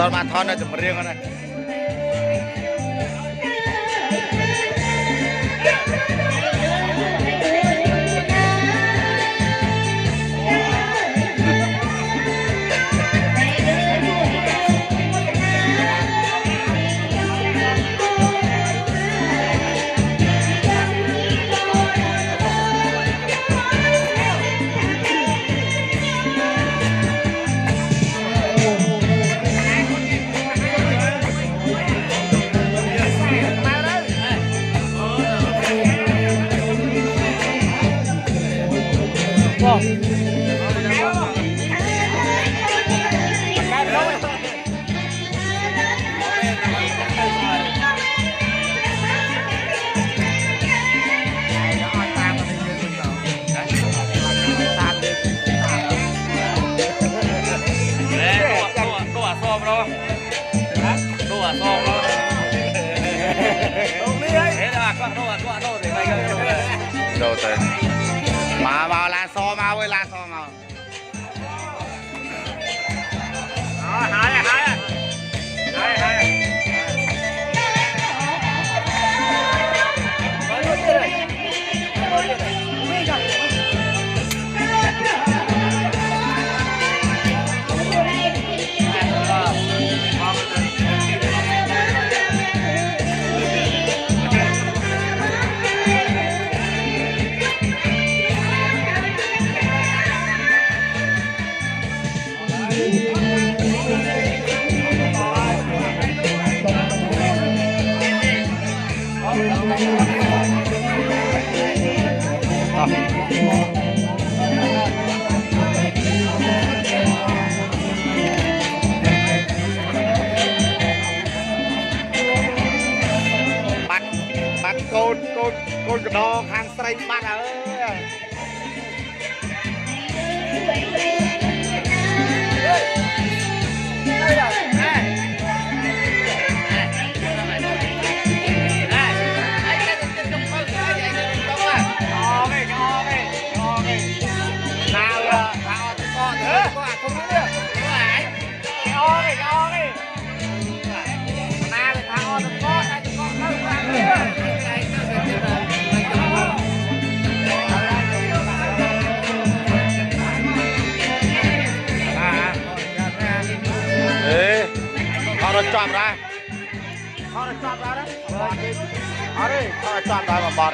đòn mà thon là chụp riêng con này đâu tới mà vào là so mau ơi là so mau hai bắt côn cái đo hàng sấy bắt ơi nó chọn ra đó. Ở đây, nó chọn ra mà bọt.